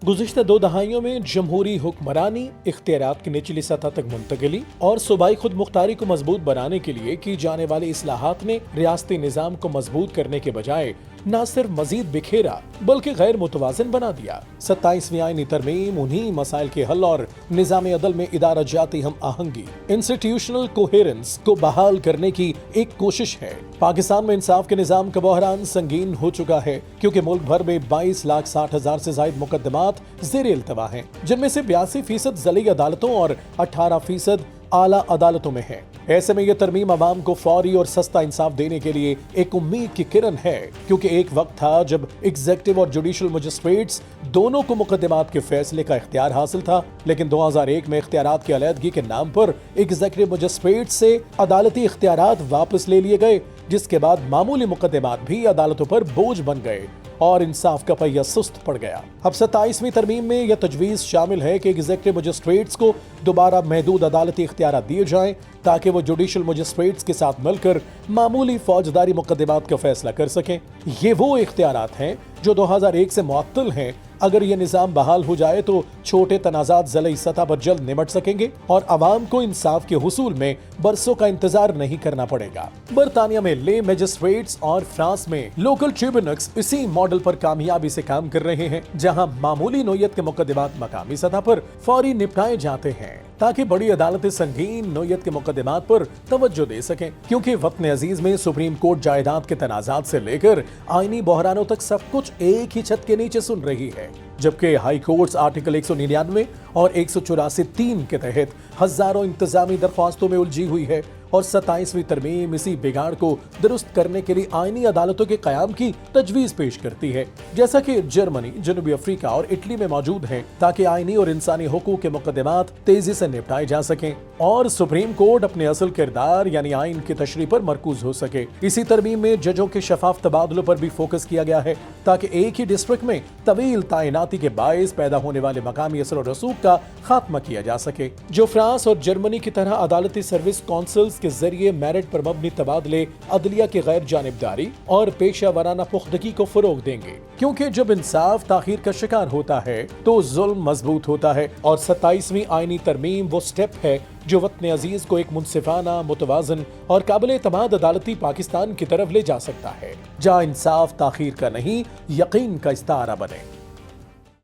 گزشتہ 2 دہائیوں میں جمہوری حکمرانی، اختیارات کی نچلی سطح تک منتقلی اور صوبائی خود مختاری کو مضبوط بنانے کے لیے کی جانے والی اصلاحات نے ریاستی نظام کو مضبوط کرنے کے بجائے نہ صرف مزید بکھیرا بلکہ غیر متوازن بنا دیا۔ 27ویں آئینی ترمیم انہی مسائل کے حل اور نظام عدل میں ادارہ جاتی ہم آہنگی انسٹیٹیوشنل کوہیرنس کو بحال کرنے کی ایک کوشش ہے۔ پاکستان میں انصاف کے نظام کا بحران سنگین ہو چکا ہے کیونکہ ملک بھر میں 22,60,000 سے زائد مقدمات زیر التوا ہیں، جن میں سے 82% ضلعی عدالتوں اور 18% اعلیٰ عدالتوں میں ہے۔ ایسے میں یہ ترمیم عوام کو فوری اور سستا انصاف دینے کے لیے ایک امید کی کرن ہے، کیونکہ ایک وقت تھا جب ایگزیکٹو اور جوڈیشل مجسٹریٹس دونوں کو مقدمات کے فیصلے کا اختیار حاصل تھا، لیکن 2001 میں اختیارات کی علیحدگی کے نام پر ایگزیکٹو مجسٹریٹس سے عدالتی اختیارات واپس لے لیے گئے، جس کے بعد معمولی مقدمات بھی عدالتوں پر بوجھ بن گئے اور انصاف کا پہیہ سست پڑ گیا۔ اب 27ویں ترمیم میں یہ تجویز شامل ہے کہ ایگزیکٹو مجسٹریٹس کو دوبارہ محدود عدالتی اختیارات دیے جائیں تاکہ وہ جوڈیشل مجسٹریٹس کے ساتھ مل کر معمولی فوجداری مقدمات کا فیصلہ کر سکیں۔ یہ وہ اختیارات ہیں جو 2001 سے معطل ہیں۔ اگر یہ نظام بحال ہو جائے تو چھوٹے تنازعات ضلعی سطح پر جلد نمٹ سکیں گے اور عوام کو انصاف کے حصول میں برسوں کا انتظار نہیں کرنا پڑے گا۔ برطانیہ میں لے میجسٹریٹس اور فرانس میں لوکل ٹریبیونلز اسی ماڈل پر کامیابی سے کام کر رہے ہیں، جہاں معمولی نوعیت کے مقدمات مقامی سطح پر فوری نپٹائے جاتے ہیں تاکہ بڑی عدالتیں سنگین نوعیت کے مقدمات پر توجہ دے سکیں، کیونکہ وطن عزیز میں سپریم کورٹ جائیداد کے تنازعات سے لے کر آئینی بحرانوں تک سب کچھ ایک ہی چھت کے نیچے سن رہی ہے، جبکہ ہائی کورٹس آرٹیکل 199 اور 184(3) کے تحت ہزاروں انتظامی درخواستوں میں الجھی ہوئی ہے، اور 27ویں ترمیم اسی بگاڑ کو درست کرنے کے لیے آئینی عدالتوں کے قیام کی تجویز پیش کرتی ہے، جیسا کہ جرمنی، جنوبی افریقہ اور اٹلی میں موجود ہے، تاکہ آئینی اور انسانی حقوق کے مقدمات تیزی سے نپٹائے جا سکیں اور سپریم کورٹ اپنے اصل کردار یعنی آئین کی تشریح پر مرکوز ہو سکے۔ اسی ترمیم میں ججوں کے شفاف تبادلوں پر بھی فوکس کیا گیا ہے تاکہ ایک ہی ڈسٹرکٹ میں طویل تعیناتی کے باعث پیدا ہونے والے مقامی اثر و رسوخ کا خاتمہ کیا جا سکے، جو فرانس اور جرمنی کی طرح عدالتی سروس کونسلز کے ذریعے میرٹ پر مبنی تبادلے عدلیہ کی غیر جانبداری اور پیشہ ورانہ پختگی کو فروغ دیں گے، کیونکہ جب انصاف تاخیر کا شکار ہوتا ہے تو ظلم مضبوط ہوتا ہے، اور 27ویں آئینی ترمیم وہ سٹیپ ہے جو وطن عزیز کو ایک منصفانہ، متوازن اور قابل اعتماد عدالتی پاکستان کی طرف لے جا سکتا ہے، جہاں انصاف تاخیر کا نہیں، یقین کا استعارہ بنے۔